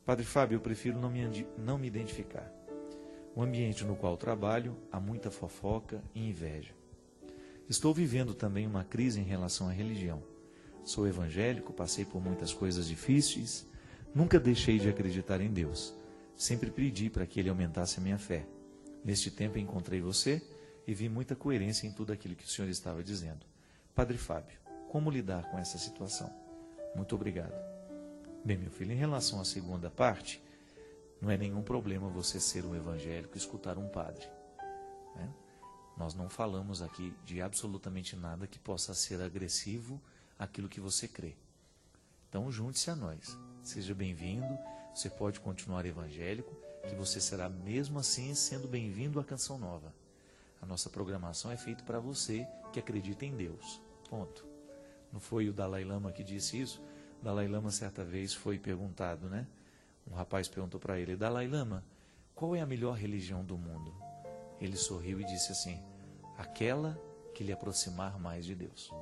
Padre Fábio, eu prefiro não me identificar. O ambiente no qual trabalho há muita fofoca e inveja. Estou vivendo também uma crise em relação à religião. Sou evangélico, passei por muitas coisas difíceis, nunca deixei de acreditar em Deus. Sempre pedi para que Ele aumentasse a minha fé. Neste tempo encontrei você e vi muita coerência em tudo aquilo que o senhor estava dizendo. Padre Fábio, como lidar com essa situação? Muito obrigado. Bem, meu filho, em relação à segunda parte, não é nenhum problema você ser um evangélico e escutar um padre, né? Nós não falamos aqui de absolutamente nada que possa ser agressivo àquilo que você crê. Então, junte-se a nós. Seja bem-vindo. Você pode continuar evangélico, que você será mesmo assim sendo bem-vindo à Canção Nova. A nossa programação é feita para você que acredita em Deus. Ponto. Não foi o Dalai Lama que disse isso? O Dalai Lama certa vez foi perguntado, né? Um rapaz perguntou para ele: Dalai Lama, qual é a melhor religião do mundo? Ele sorriu e disse assim: aquela que lhe aproximar mais de Deus.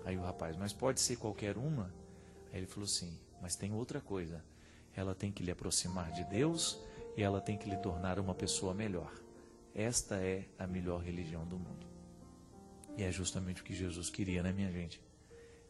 Aí o rapaz: mas pode ser qualquer uma? Aí ele falou: sim, mas tem outra coisa. Ela tem que lhe aproximar de Deus e ela tem que lhe tornar uma pessoa melhor. Esta é a melhor religião do mundo. E é justamente o que Jesus queria, né, minha gente?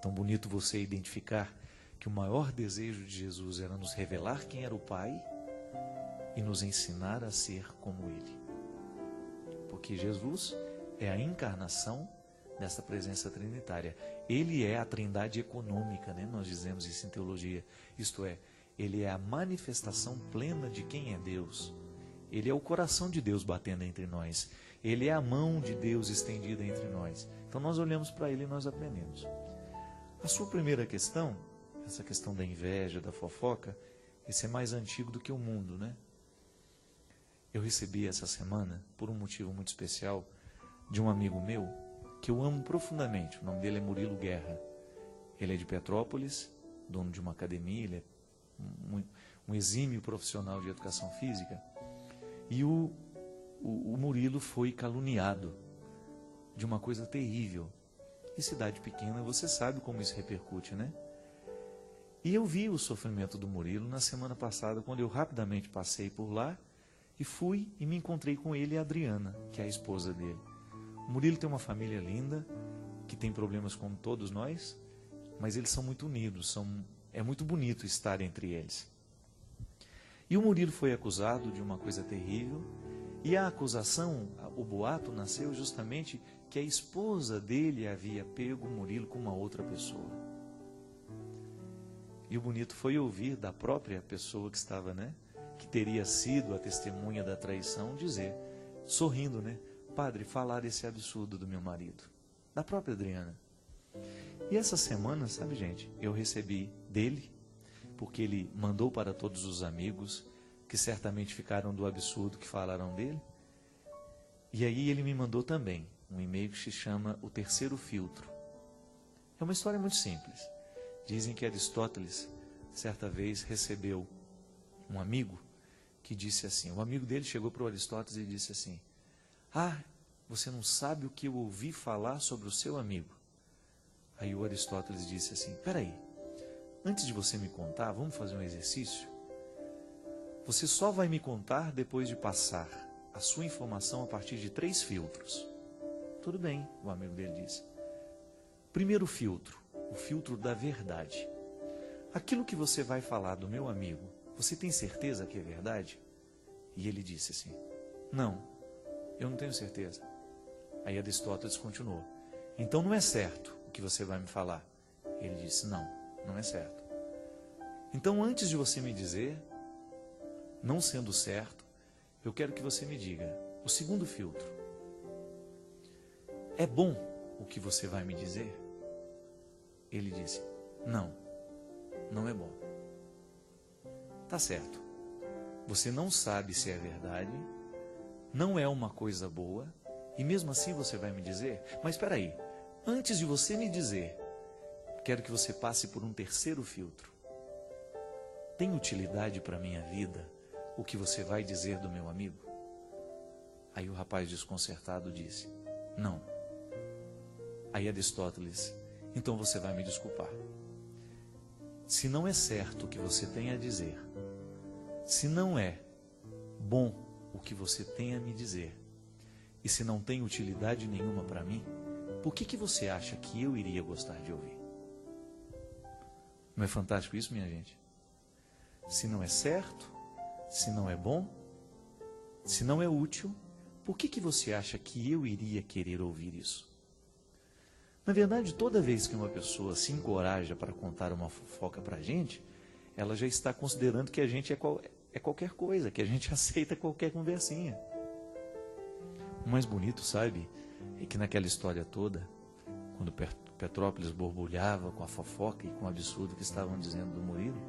Tão bonito você identificar que o maior desejo de Jesus era nos revelar quem era o Pai e nos ensinar a ser como Ele. Porque Jesus é a encarnação dessa presença trinitária. Ele é a trindade econômica, né? Nós dizemos isso em teologia. Isto é, Ele é a manifestação plena de quem é Deus. Ele é o coração de Deus batendo entre nós. Ele é a mão de Deus estendida entre nós. Então nós olhamos para Ele e nós aprendemos. A sua primeira questão, essa questão da inveja, da fofoca, esse é mais antigo do que o mundo, né? Eu recebi essa semana, por um motivo muito especial, de um amigo meu, que eu amo profundamente. O nome dele é Murilo Guerra. Ele é de Petrópolis, dono de uma academia, ele é um exímio profissional de educação física. E o Murilo foi caluniado de uma coisa terrível. Em cidade pequena, você sabe como isso repercute, né? E eu vi o sofrimento do Murilo na semana passada, quando eu rapidamente passei por lá e fui e me encontrei com ele e a Adriana, que é a esposa dele. O Murilo tem uma família linda, que tem problemas como todos nós, mas eles são muito unidos, é muito bonito estar entre eles. E o Murilo foi acusado de uma coisa terrível, e a acusação, o boato nasceu justamente que a esposa dele havia pego o Murilo com uma outra pessoa. E o bonito foi ouvir da própria pessoa que estava, né, que teria sido a testemunha da traição, dizer, sorrindo, né, padre, falar esse absurdo do meu marido, da própria Adriana. E essa semana, sabe, gente, eu recebi dele, porque ele mandou para todos os amigos, que certamente ficaram do absurdo que falaram dele. E aí ele me mandou também um e-mail que se chama O Terceiro Filtro. É uma história muito simples. Dizem que Aristóteles, certa vez, recebeu um amigo que disse assim, o amigo dele chegou para o Aristóteles e disse assim, ah, você não sabe o que eu ouvi falar sobre o seu amigo. Aí o Aristóteles disse assim, peraí, antes de você me contar, vamos fazer um exercício? Você só vai me contar depois de passar a sua informação a partir de 3 filtros. Tudo bem, o amigo dele disse. Primeiro filtro, o filtro da verdade. Aquilo que você vai falar do meu amigo, você tem certeza que é verdade? E ele disse assim, não, eu não tenho certeza. Aí Aristóteles continuou, então não é certo o que você vai me falar. Ele disse, não, não é certo. Então antes de você me dizer, não sendo certo, eu quero que você me diga, o segundo filtro, é bom o que você vai me dizer? Ele disse, não, não é bom. Tá certo, você não sabe se é verdade, não é uma coisa boa, e mesmo assim você vai me dizer? Mas espera aí, antes de você me dizer, quero que você passe por um terceiro filtro. Tem utilidade para a minha vida o que você vai dizer do meu amigo? Aí o rapaz desconcertado disse, não. Aí Aristóteles, então você vai me desculpar. se não é certo o que você tem a dizer, se não é bom o que você tem a me dizer, e se não tem utilidade nenhuma para mim, por que você acha que eu iria gostar de ouvir? Não é fantástico isso, minha gente? Se não é certo, se não é bom, se não é útil, por que você acha que eu iria querer ouvir isso? Na verdade, toda vez que uma pessoa se encoraja para contar uma fofoca para a gente, ela já está considerando que a gente é qualquer coisa, que a gente aceita qualquer conversinha. O mais bonito, sabe, é que naquela história toda, quando Petrópolis borbulhava com a fofoca e com o absurdo que estavam dizendo do Murilo,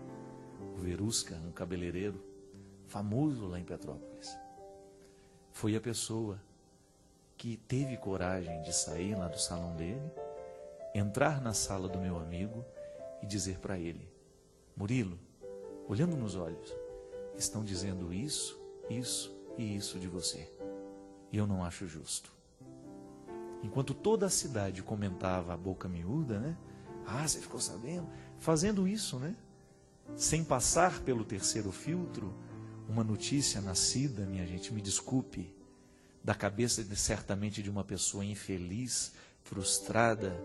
o Verusca, um cabeleireiro famoso lá em Petrópolis, foi a pessoa que teve coragem de sair lá do salão dele, entrar na sala do meu amigo e dizer para ele: Murilo, olhando nos olhos, estão dizendo isso, isso e isso de você. E eu não acho justo. Enquanto toda a cidade comentava a boca miúda, né? Ah, você ficou sabendo? Fazendo isso, né? Sem passar pelo terceiro filtro, uma notícia nascida, minha gente, me desculpe, da cabeça certamente de uma pessoa infeliz, frustrada,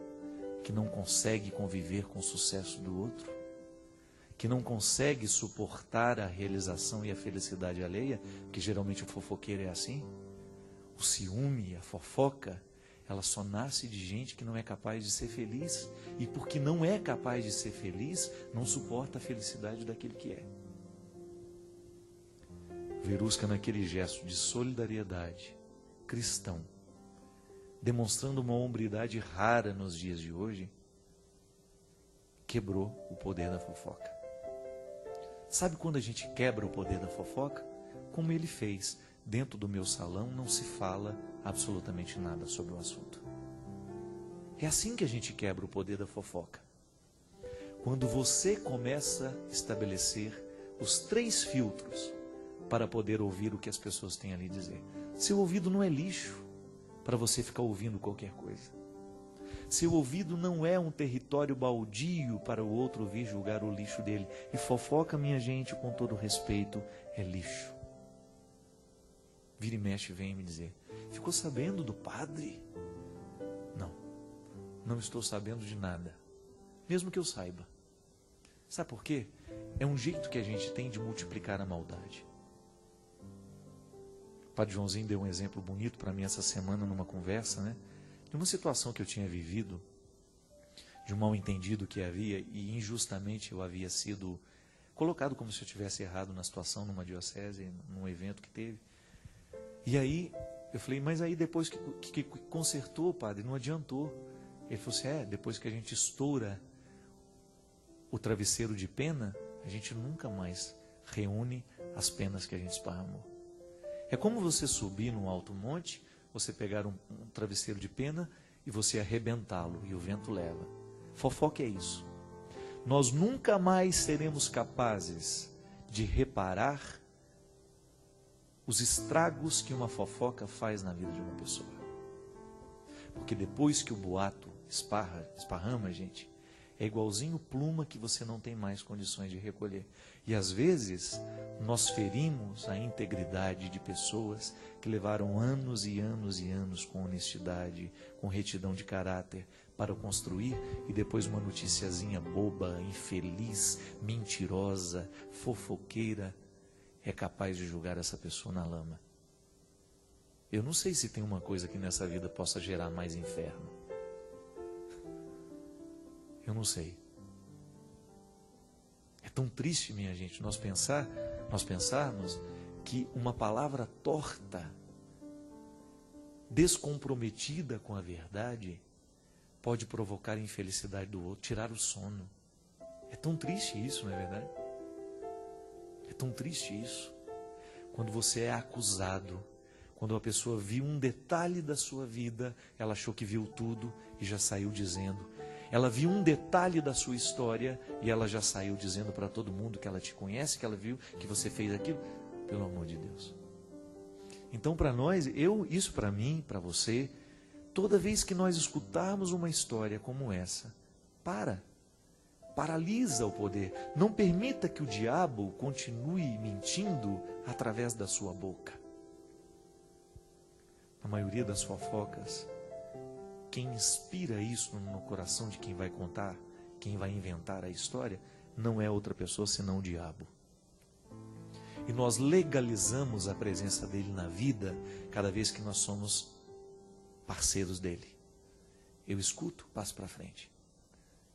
que não consegue conviver com o sucesso do outro, que não consegue suportar a realização e a felicidade alheia, que geralmente o fofoqueiro é assim. O ciúme, a fofoca, ela só nasce de gente que não é capaz de ser feliz. E porque não é capaz de ser feliz, não suporta a felicidade daquele que é. Verusca, naquele gesto de solidariedade cristão, demonstrando uma hombridade rara nos dias de hoje, quebrou o poder da fofoca. Sabe quando a gente quebra o poder da fofoca? Como ele fez. Dentro do meu salão não se fala absolutamente nada sobre o assunto. É assim que a gente quebra o poder da fofoca. Quando você começa a estabelecer os 3 filtros para poder ouvir o que as pessoas têm a lhe dizer. Seu ouvido não é lixo para você ficar ouvindo qualquer coisa. Seu ouvido não é um território baldio para o outro vir julgar o lixo dele. E fofoca, minha gente, com todo respeito, é lixo. Vira e mexe vem me dizer: ficou sabendo do padre? Não estou sabendo de nada, mesmo que eu saiba. Sabe por quê? É um jeito que a gente tem de multiplicar a maldade. O Padre Joãozinho deu um exemplo bonito para mim essa semana numa conversa, né? De uma situação que eu tinha vivido, de um mal entendido que havia, e injustamente eu havia sido colocado como se eu tivesse errado na situação, numa diocese, num evento que teve. E aí, eu falei, mas aí depois que consertou, padre, não adiantou. Ele falou assim, depois que a gente estoura o travesseiro de pena, a gente nunca mais reúne as penas que a gente esparramou. É como você subir num alto monte, você pegar um travesseiro de pena e você arrebentá-lo, e o vento leva. Fofoca é isso. Nós nunca mais seremos capazes de reparar os estragos que uma fofoca faz na vida de uma pessoa. Porque depois que o boato esparrama, gente, é igualzinho pluma que você não tem mais condições de recolher. E às vezes nós ferimos a integridade de pessoas que levaram anos e anos e anos com honestidade, com retidão de caráter para construir, e depois uma noticiazinha boba, infeliz, mentirosa, fofoqueira é capaz de julgar essa pessoa na lama. Eu não sei se tem uma coisa que nessa vida possa gerar mais inferno. Eu não sei. É tão triste, minha gente, nós pensarmos que uma palavra torta, descomprometida com a verdade, pode provocar a infelicidade do outro, tirar o sono. É tão triste isso, não é verdade? É tão triste isso. Quando você é acusado, quando a pessoa viu um detalhe da sua vida, ela achou que viu tudo e já saiu dizendo. Ela viu um detalhe da sua história e ela já saiu dizendo para todo mundo que ela te conhece, que ela viu que você fez aquilo. Pelo amor de Deus. Então, para nós, isso para mim, para você, toda vez que nós escutarmos uma história como essa, para paralisa o poder. Não permita que o diabo continue mentindo através da sua boca. Na maioria das fofocas, quem inspira isso no coração de quem vai contar, quem vai inventar a história, não é outra pessoa senão o diabo. E nós legalizamos a presença dele na vida cada vez que nós somos parceiros dele. Eu escuto, passo para frente.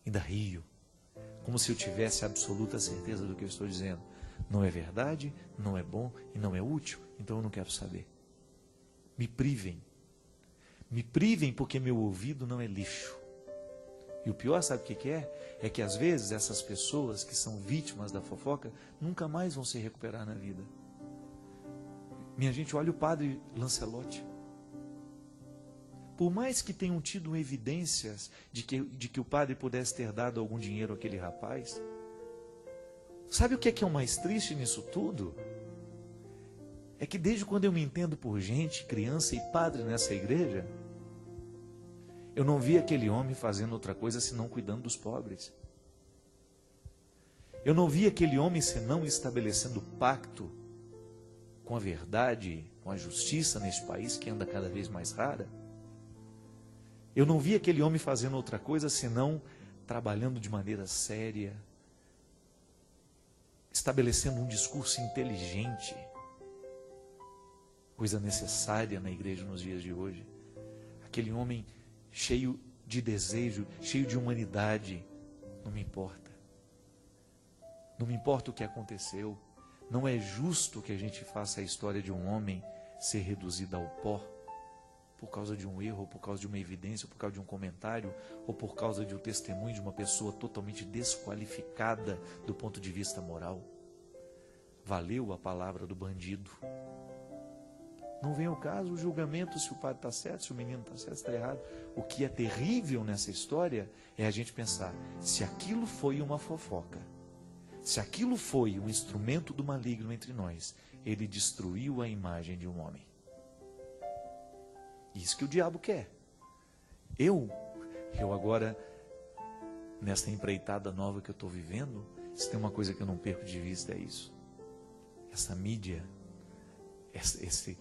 Ainda rio, como se eu tivesse absoluta certeza do que eu estou dizendo. Não é verdade, não é bom e não é útil, então eu não quero saber. Me privem. Me privem porque meu ouvido não é lixo. E o pior, sabe o que é? É que às vezes essas pessoas que são vítimas da fofoca nunca mais vão se recuperar na vida. Minha gente, olha o padre Lancelotti. Por mais que tenham tido evidências de que o padre pudesse ter dado algum dinheiro àquele rapaz, sabe o que é o mais triste nisso tudo? É que desde quando eu me entendo por gente, criança e padre nessa igreja, eu não vi aquele homem fazendo outra coisa senão cuidando dos pobres. Eu não vi aquele homem senão estabelecendo pacto com a verdade, com a justiça nesse país que anda cada vez mais rara. Eu não vi aquele homem fazendo outra coisa senão trabalhando de maneira séria, estabelecendo um discurso inteligente, coisa necessária na igreja nos dias de hoje. Aquele homem cheio de desejo, cheio de humanidade. Não me importa. Não me importa o que aconteceu. Não é justo que a gente faça a história de um homem ser reduzida ao pó por causa de um erro, ou por causa de uma evidência, ou por causa de um comentário, ou por causa de um testemunho de uma pessoa totalmente desqualificada do ponto de vista moral. Valeu a palavra do bandido. Não vem ao caso o julgamento se o padre está certo, se o menino está certo, se está errado. O que é terrível nessa história é a gente pensar, se aquilo foi uma fofoca, se aquilo foi um instrumento do maligno entre nós, ele destruiu a imagem de um homem. Isso que o diabo quer. Eu agora, nessa empreitada nova que eu estou vivendo, se tem uma coisa que eu não perco de vista é isso. Essa mídia, esse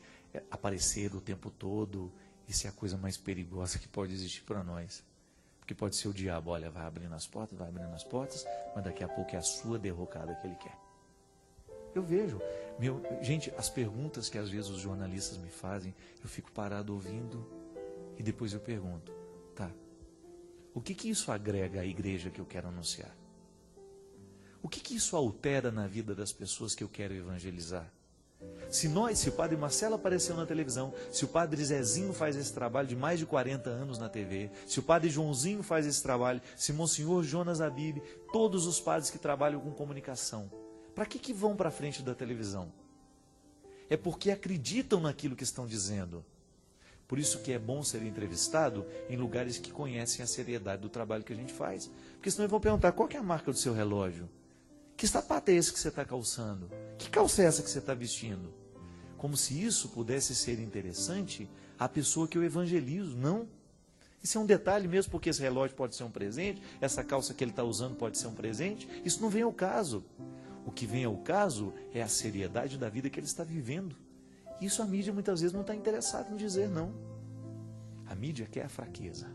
aparecer o tempo todo, isso é a coisa mais perigosa que pode existir para nós. Porque pode ser o diabo, olha, vai abrindo as portas, mas daqui a pouco é a sua derrocada que ele quer. Eu vejo, gente, as perguntas que às vezes os jornalistas me fazem, eu fico parado ouvindo e depois eu pergunto, tá, o que isso agrega à igreja que eu quero anunciar? O que isso altera na vida das pessoas que eu quero evangelizar? Se o padre Marcelo apareceu na televisão, se o padre Zezinho faz esse trabalho de mais de 40 anos na TV, se o padre Joãozinho faz esse trabalho, se Monsenhor Jonas Abib, todos os padres que trabalham com comunicação, para que vão para a frente da televisão? É porque acreditam naquilo que estão dizendo. Por isso que é bom ser entrevistado em lugares que conhecem a seriedade do trabalho que a gente faz. Porque senão eles vão perguntar, qual que é a marca do seu relógio? Que sapato é esse que você está calçando? Que calça é essa que você está vestindo? Como se isso pudesse ser interessante à pessoa que eu evangelizo. Não. Isso é um detalhe mesmo, porque esse relógio pode ser um presente, essa calça que ele está usando pode ser um presente. Isso não vem ao caso. O que vem ao caso é a seriedade da vida que ele está vivendo. Isso a mídia muitas vezes não está interessada em dizer, não. A mídia quer a fraqueza,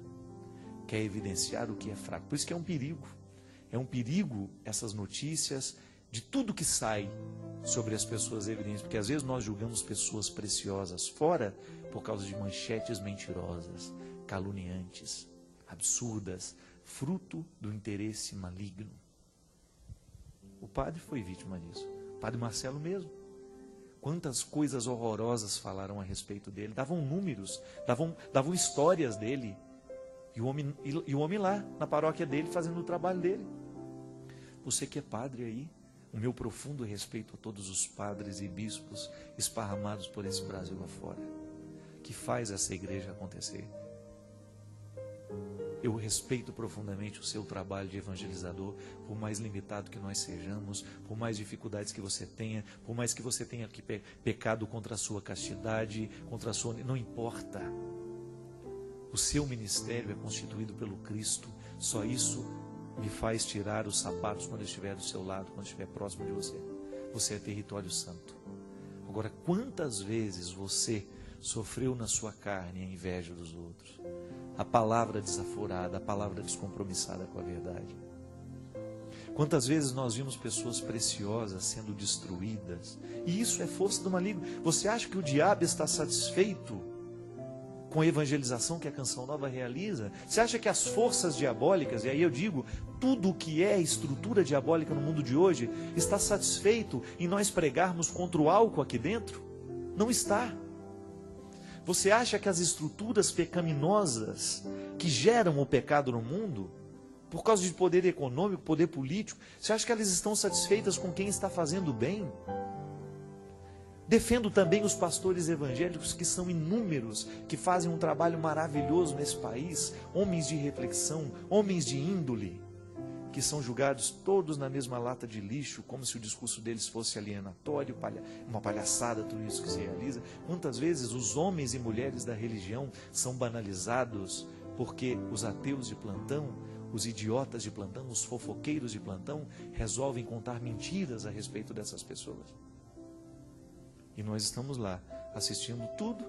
quer evidenciar o que é fraco. Por isso que é um perigo. É um perigo essas notícias de tudo que sai sobre as pessoas evidentes, porque às vezes nós julgamos pessoas preciosas fora por causa de manchetes mentirosas, caluniantes, absurdas, fruto do interesse maligno. O padre foi vítima disso. O padre Marcelo mesmo. Quantas coisas horrorosas falaram a respeito dele. Davam números, davam histórias dele. E o homem lá, na paróquia dele, fazendo o trabalho dele. Você que é padre aí, o meu profundo respeito a todos os padres e bispos esparramados por esse Brasil afora, que faz essa igreja acontecer. Eu respeito profundamente o seu trabalho de evangelizador, por mais limitado que nós sejamos, por mais dificuldades que você tenha, por mais que você tenha pecado contra a sua castidade, contra a sua... Não importa. O seu ministério é constituído pelo Cristo. Só isso me faz tirar os sapatos quando eu estiver do seu lado, quando estiver próximo de você. Você é território santo. Agora, quantas vezes você sofreu na sua carne a inveja dos outros? A palavra desaforada, a palavra descompromissada com a verdade. Quantas vezes nós vimos pessoas preciosas sendo destruídas? E isso é força do maligno. Você acha que o diabo está satisfeito com a evangelização que a Canção Nova realiza? Você acha que as forças diabólicas, e aí eu digo, tudo o que é estrutura diabólica no mundo de hoje, está satisfeito em nós pregarmos contra o álcool aqui dentro? Não está. Você acha que as estruturas pecaminosas que geram o pecado no mundo, por causa de poder econômico, poder político, você acha que elas estão satisfeitas com quem está fazendo bem? Defendo também os pastores evangélicos, que são inúmeros, que fazem um trabalho maravilhoso nesse país, homens de reflexão, homens de índole, que são julgados todos na mesma lata de lixo, como se o discurso deles fosse alienatório, uma palhaçada, tudo isso que se realiza. Quantas vezes os homens e mulheres da religião são banalizados, porque os ateus de plantão, os idiotas de plantão, os fofoqueiros de plantão, resolvem contar mentiras a respeito dessas pessoas. E nós estamos lá, assistindo tudo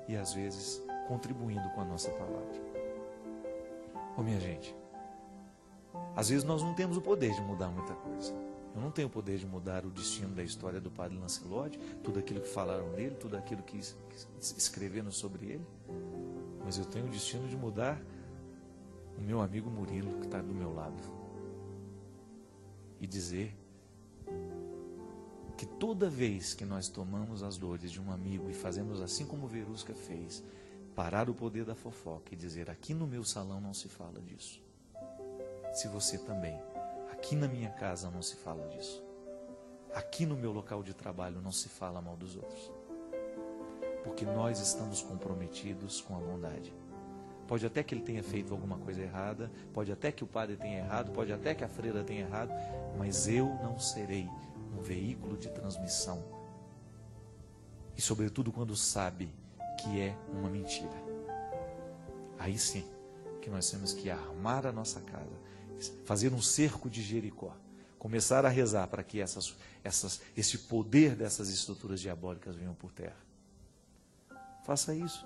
e às vezes contribuindo com a nossa palavra. Ô minha gente, às vezes nós não temos o poder de mudar muita coisa. Eu não tenho o poder de mudar o destino da história do padre Lancelotti, tudo aquilo que falaram dele, tudo aquilo que escreveram sobre ele. Mas eu tenho o destino de mudar o meu amigo Murilo, que está do meu lado. E dizer que toda vez que nós tomamos as dores de um amigo e fazemos assim como o Verusca fez, parar o poder da fofoca e dizer: aqui no meu salão não se fala disso. Se você também, aqui na minha casa não se fala disso. Aqui no meu local de trabalho não se fala mal dos outros. Porque nós estamos comprometidos com a bondade. Pode até que ele tenha feito alguma coisa errada, pode até que o padre tenha errado, pode até que a freira tenha errado, mas eu não serei um veículo de transmissão. E sobretudo quando sabe que é uma mentira. Aí sim que nós temos que armar a nossa casa, fazer um cerco de Jericó, começar a rezar para que esse poder dessas estruturas diabólicas venham por terra. Faça isso.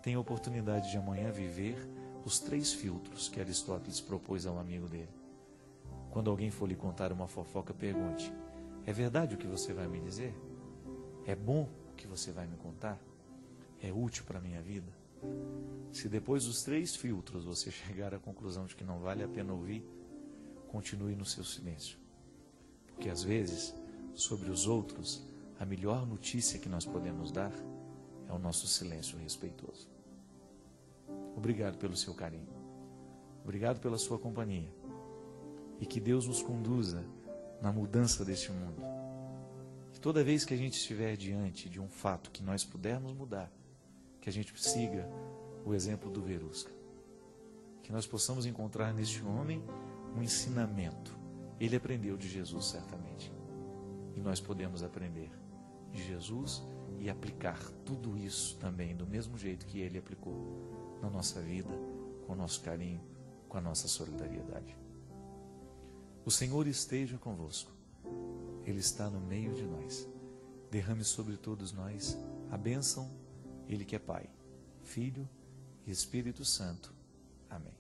Tenha a oportunidade de amanhã viver os 3 filtros que Aristóteles propôs ao amigo dele. Quando alguém for lhe contar uma fofoca, pergunte: é verdade o que você vai me dizer? É bom o que você vai me contar? É útil para a minha vida? Se depois dos 3 filtros você chegar à conclusão de que não vale a pena ouvir, continue no seu silêncio. Porque às vezes, sobre os outros, a melhor notícia que nós podemos dar é o nosso silêncio respeitoso. Obrigado pelo seu carinho. Obrigado pela sua companhia. E que Deus nos conduza na mudança deste mundo. Que toda vez que a gente estiver diante de um fato que nós pudermos mudar, que a gente siga o exemplo do Verusca. Que nós possamos encontrar neste homem um ensinamento. Ele aprendeu de Jesus, certamente. E nós podemos aprender de Jesus e aplicar tudo isso também do mesmo jeito que ele aplicou na nossa vida, com o nosso carinho, com a nossa solidariedade. O Senhor esteja convosco. Ele está no meio de nós. Derrame sobre todos nós a bênção, Ele que é Pai, Filho e Espírito Santo. Amém.